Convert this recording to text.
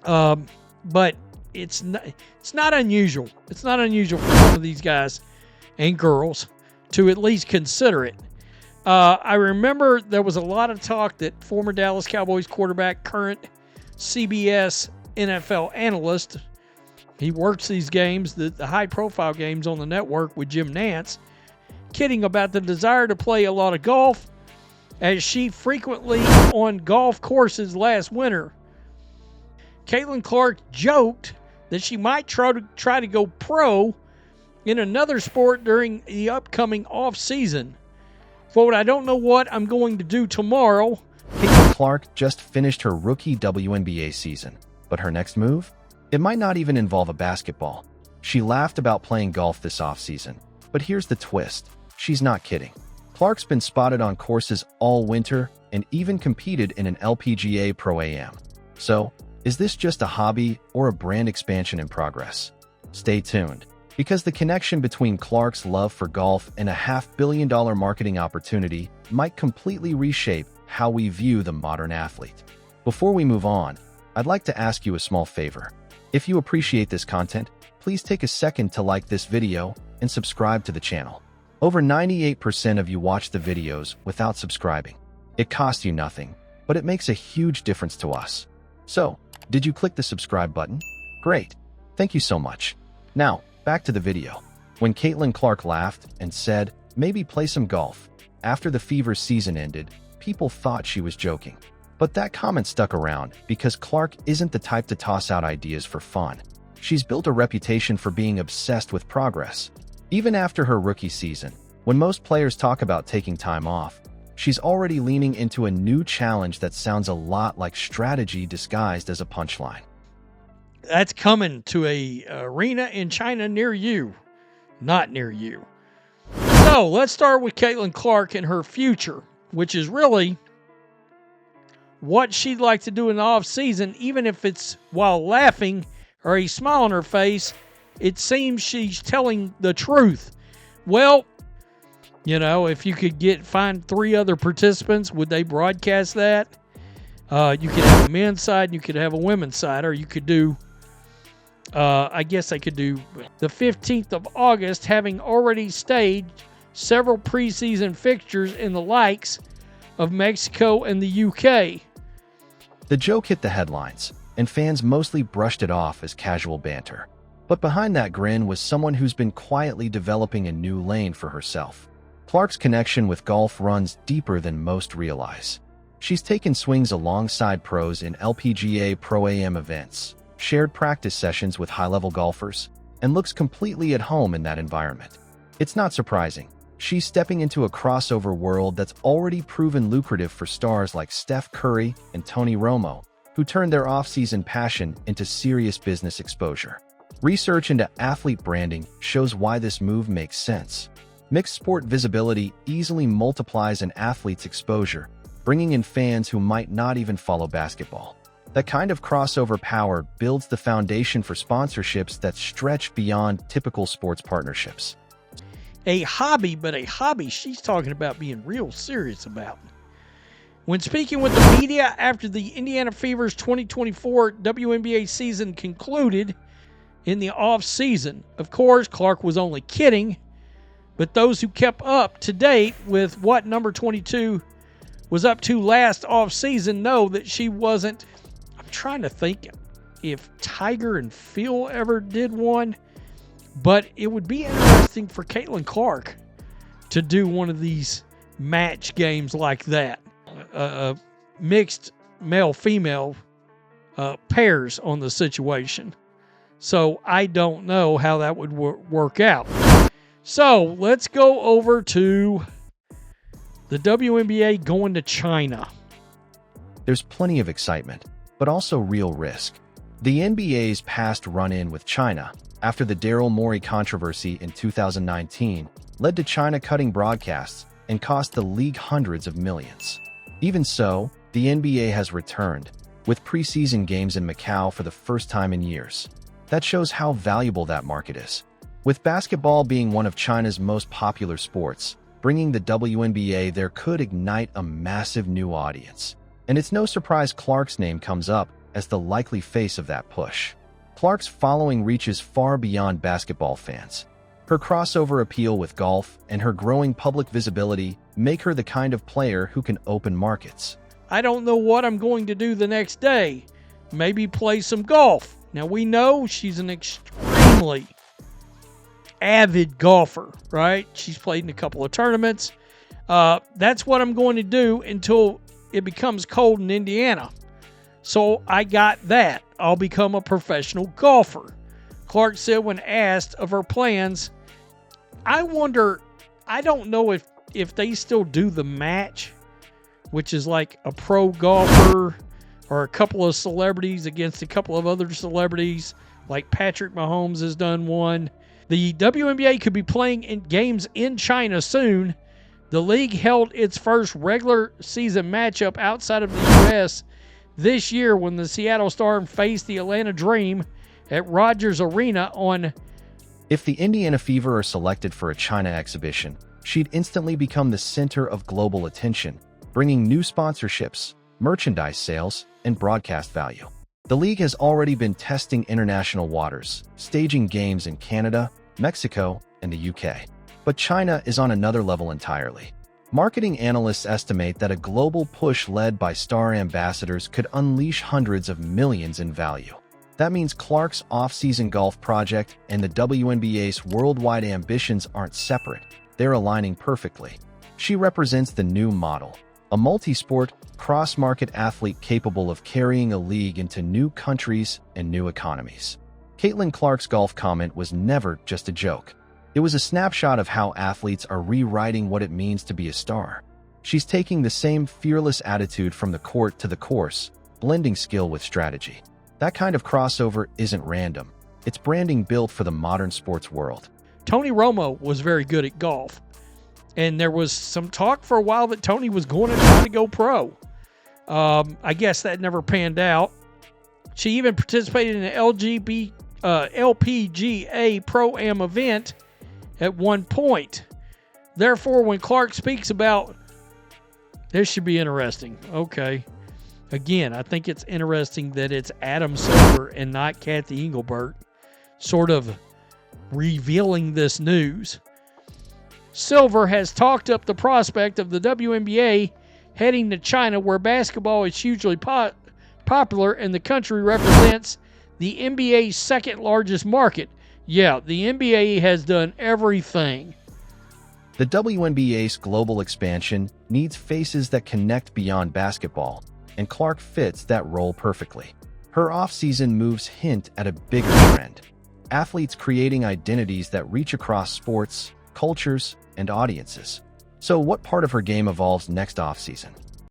But it's not unusual. It's not unusual for some of these guys and girls to at least consider it. I remember there was a lot of talk that former Dallas Cowboys quarterback, current CBS NFL analyst, he works these games, the high-profile games on the network with Jim Nantz, kidding about the desire to play a lot of golf, as she frequently on golf courses last winter. Caitlin Clark joked that she might try to go pro in another sport during the upcoming off-season. Quote, "I don't know what I'm going to do tomorrow." Caitlin Clark just finished her rookie WNBA season, but her next move? It might not even involve a basketball. She laughed about playing golf this offseason, but here's the twist. She's not kidding. Clark's been spotted on courses all winter and even competed in an LPGA Pro-Am. So, is this just a hobby or a brand expansion in progress? Stay tuned, because the connection between Clark's love for golf and a $500 million marketing opportunity might completely reshape how we view the modern athlete. Before we move on, I'd like to ask you a small favor. If you appreciate this content, please take a second to like this video and subscribe to the channel. Over 98% of you watch the videos without subscribing. It costs you nothing, but it makes a huge difference to us. So, did you click the subscribe button? Great. Thank you so much. Now, back to the video. When Caitlin Clark laughed and said, maybe play some golf, after the Fever season ended, people thought she was joking. But that comment stuck around because Clark isn't the type to toss out ideas for fun. She's built a reputation for being obsessed with progress. Even after her rookie season, when most players talk about taking time off, she's already leaning into a new challenge that sounds a lot like strategy disguised as a punchline. That's coming to a arena in China near you, not near you. So let's start with Caitlin Clark and her future, which is really what she'd like to do in the off season, even if it's while laughing or a smile on her face. It seems she's telling the truth. Well, you know, if you could find 3 other participants, would they broadcast that? You could have a men's side, and you could have a women's side, or you could do, I guess they could do the 15th of August, having already staged several preseason fixtures in the likes of Mexico and the UK. The joke hit the headlines, and fans mostly brushed it off as casual banter. But behind that grin was someone who's been quietly developing a new lane for herself. Clark's connection with golf runs deeper than most realize. She's taken swings alongside pros in LPGA Pro-Am events, shared practice sessions with high-level golfers, and looks completely at home in that environment. It's not surprising. She's stepping into a crossover world that's already proven lucrative for stars like Steph Curry and Tony Romo, who turned their off-season passion into serious business exposure. Research into athlete branding shows why this move makes sense. Mixed sport visibility easily multiplies an athlete's exposure, bringing in fans who might not even follow basketball. That kind of crossover power builds the foundation for sponsorships that stretch beyond typical sports partnerships. A hobby, but a hobby she's talking about being real serious about. When speaking with the media after the Indiana Fever's 2024 WNBA season concluded in the off-season, of course, Clark was only kidding, but those who kept up to date with what number 22 was up to last off-season know that she wasn't. I'm trying to think if Tiger and Phil ever did one, but it would be interesting for Caitlin Clark to do one of these match games like that. Mixed male-female pairs on the situation. So I don't know how that would work out. So let's go over to the WNBA going to China. There's plenty of excitement, but also real risk. The NBA's past run-in with China after the Daryl Morey controversy in 2019 led to China cutting broadcasts and cost the league hundreds of millions. Even so, the NBA has returned, with preseason games in Macau for the first time in years. That shows how valuable that market is. With basketball being one of China's most popular sports, bringing the WNBA there could ignite a massive new audience. And it's no surprise Clark's name comes up as the likely face of that push. Clark's following reaches far beyond basketball fans. Her crossover appeal with golf and her growing public visibility make her the kind of player who can open markets. I don't know what I'm going to do the next day. Maybe play some golf. Now, we know she's an extremely avid golfer, right? She's played in a couple of tournaments. That's what I'm going to do until it becomes cold in Indiana. So I got that. I'll become a professional golfer. Clark said when asked of her plans, I wonder, I don't know if they still do the match, which is like a pro golfer or a couple of celebrities against a couple of other celebrities, like Patrick Mahomes has done one. The WNBA could be playing in games in China soon. The league held its first regular season matchup outside of the U.S. this year when the Seattle Storm faced the Atlanta Dream at Rogers Arena on... If the Indiana Fever are selected for a China exhibition, she'd instantly become the center of global attention, bringing new sponsorships, merchandise sales, and broadcast value. The league has already been testing international waters, staging games in Canada, Mexico, and the UK. But China is on another level entirely. Marketing analysts estimate that a global push led by star ambassadors could unleash hundreds of millions in value. That means Clark's off-season golf project and the WNBA's worldwide ambitions aren't separate. They're aligning perfectly. She represents the new model, a multi-sport, cross-market athlete capable of carrying a league into new countries and new economies. Caitlin Clark's golf comment was never just a joke. It was a snapshot of how athletes are rewriting what it means to be a star. She's taking the same fearless attitude from the court to the course, blending skill with strategy. That kind of crossover isn't random. It's branding built for the modern sports world. Tony Romo was very good at golf. And there was some talk for a while that Tony was going to try to go pro. I guess that never panned out. She even participated in an LPGA Pro-Am event at one point. Therefore, when Clark speaks about, this should be interesting. Okay. Again, I think it's interesting that it's Adam Silver and not Kathy Engelbert sort of revealing this news. Silver has talked up the prospect of the WNBA heading to China, where basketball is hugely popular and the country represents the NBA's second largest market. Yeah, the NBA has done everything. The WNBA's global expansion needs faces that connect beyond basketball, and Clark fits that role perfectly. Her off-season moves hint at a bigger trend. Athletes creating identities that reach across sports, cultures, and audiences. So what part of her game evolves next off-season?